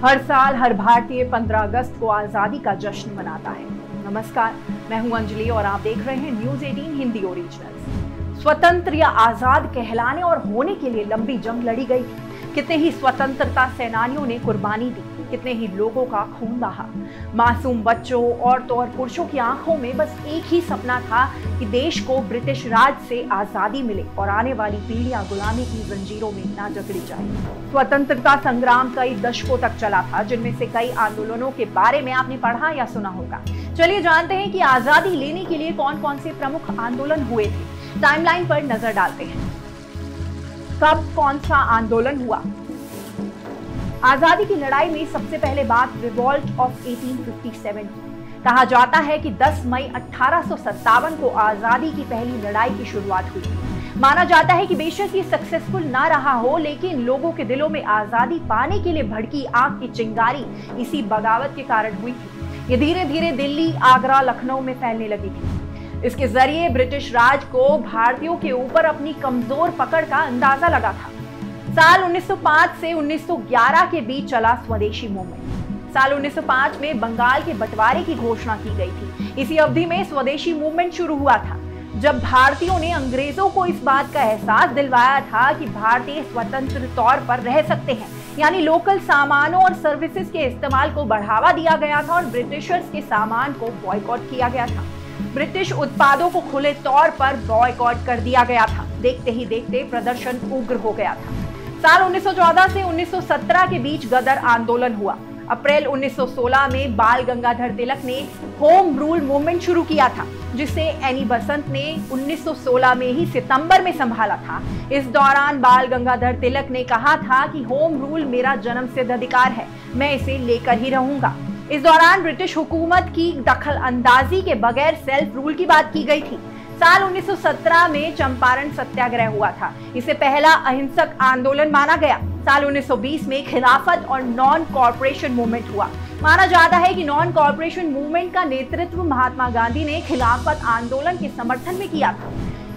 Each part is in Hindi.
हर साल हर भारतीय 15 अगस्त को आजादी का जश्न मनाता है। नमस्कार, मैं हूं अंजलि और आप देख रहे हैं न्यूज़ 18 हिंदी ओरिजिनल्स। स्वतंत्र या आजाद कहलाने और होने के लिए लंबी जंग लड़ी गई थी। कितने ही स्वतंत्रता सेनानियों ने कुर्बानी दी, कितने ही लोगों का खून बहा। मासूम बच्चों, औरतों और पुरुषों की आंखों में बस एक ही सपना था कि देश को ब्रिटिश राज से आजादी मिले और आने वाली पीढ़ियां गुलामी की जंजीरों में ना जकड़ी जाए। स्वतंत्रता संग्राम कई दशकों तक चला था, जिनमें से कई आंदोलनों के बारे में आपने पढ़ा या सुना होगा। चलिए जानते हैं कि आजादी लेने के लिए कौन कौन से प्रमुख आंदोलन हुए थे। टाइमलाइन पर नजर डालते हैं। कब कौन सा आंदोलन हुआ? आजादी की लड़ाई में सबसे पहले बात रिवॉल्ट ऑफ 1857 की। कहा जाता है कि 10 मई 1857 को आजादी की पहली लड़ाई की शुरुआत हुई थी। माना जाता है कि बेशक ये सक्सेसफुल ना रहा हो, लेकिन लोगों के दिलों में आजादी पाने के लिए भड़की आग की चिंगारी इसी बगावत के कारण हुई थी। ये धीरे धीरे दिल्ली, आगरा, लखनऊ में फैलने लगी थी। इसके जरिए ब्रिटिश राज को भारतीयों के ऊपर अपनी कमजोर पकड़ का अंदाजा लगा था। साल 1905 से 1911 के बीच चला स्वदेशी मूवमेंट। साल 1905 में बंगाल के बंटवारे की घोषणा की गई थी। इसी अवधि में स्वदेशी मूवमेंट शुरू हुआ था, जब भारतीयों ने अंग्रेजों को इस बात का एहसास दिलवाया था कि भारतीय स्वतंत्र तौर पर रह सकते हैं। यानी लोकल सामानों और सर्विसेज के इस्तेमाल को बढ़ावा दिया गया था और ब्रिटिशर्स के सामान को बॉयकॉट किया गया था। ब्रिटिश उत्पादों को खुले तौर पर बॉयकॉट कर दिया गया था। देखते ही देखते प्रदर्शन उग्र हो गया था। साल 1914 से 1917 के बीच गदर आंदोलन हुआ। अप्रैल 1916 में बाल गंगाधर तिलक ने होम रूल मूवमेंट शुरू किया था, जिसे एनी बसंत ने 1916 में ही सितंबर में संभाला था। इस दौरान बाल गंगाधर तिलक ने कहा था कि होम रूल मेरा जन्मसिद्ध अधिकार है, मैं इसे लेकर ही रहूंगा। इस दौरान ब्रिटिश हुकूमत की दखल अंदाजी के बगैर सेल्फ रूल की बात की गई थी। साल 1917 में चंपारण सत्याग्रह हुआ था। इसे पहला अहिंसक आंदोलन माना गया। साल 1920 में खिलाफत और नॉन कॉर्पोरेशन मूवमेंट हुआ। माना जाता है कि नॉन कॉर्पोरेशन मूवमेंट का नेतृत्व महात्मा गांधी ने खिलाफत आंदोलन के समर्थन में किया था।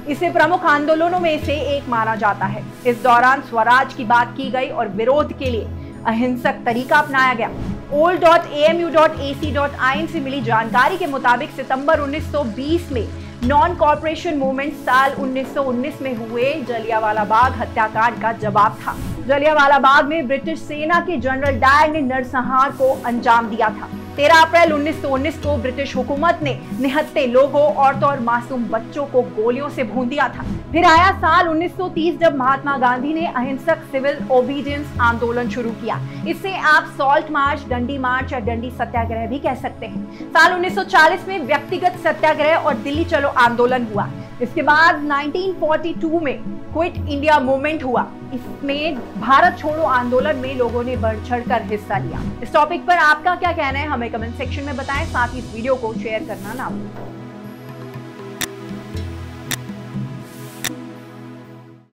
इसे प्रमुख आंदोलनों में से एक माना जाता है। इस दौरान स्वराज की बात की गई और विरोध के लिए अहिंसक तरीका अपनाया गया। old.amu.ac.in से मिली जानकारी के मुताबिक सितंबर 1920 में नॉन कॉर्पोरेशन मूवमेंट साल 1919 में हुए जलियांवाला बाग हत्याकांड का जवाब था। जलियांवाला बाग में ब्रिटिश सेना के जनरल डायर ने नरसंहार को अंजाम दिया था। 13 अप्रैल 1919 को ब्रिटिश हुकूमत ने निहत्थे लोगों, औरतों और मासूम बच्चों को गोलियों से भून दिया था। फिर आया साल 1930, जब महात्मा गांधी ने अहिंसक सिविल ओबीडियंस आंदोलन शुरू किया। इसे आप सॉल्ट मार्च, डंडी मार्च या डंडी सत्याग्रह भी कह सकते हैं। साल 1940 में व्यक्तिगत सत्याग्रह और दिल्ली चलो आंदोलन हुआ। इसके बाद 1942 में क्विट इंडिया मूवमेंट हुआ। इसमें भारत छोड़ो आंदोलन में लोगों ने बढ़ चढ़कर हिस्सा लिया। इस टॉपिक पर आपका क्या कहना है, हमें कमेंट सेक्शन में बताएं। साथ ही इस वीडियो को शेयर करना ना भूलें।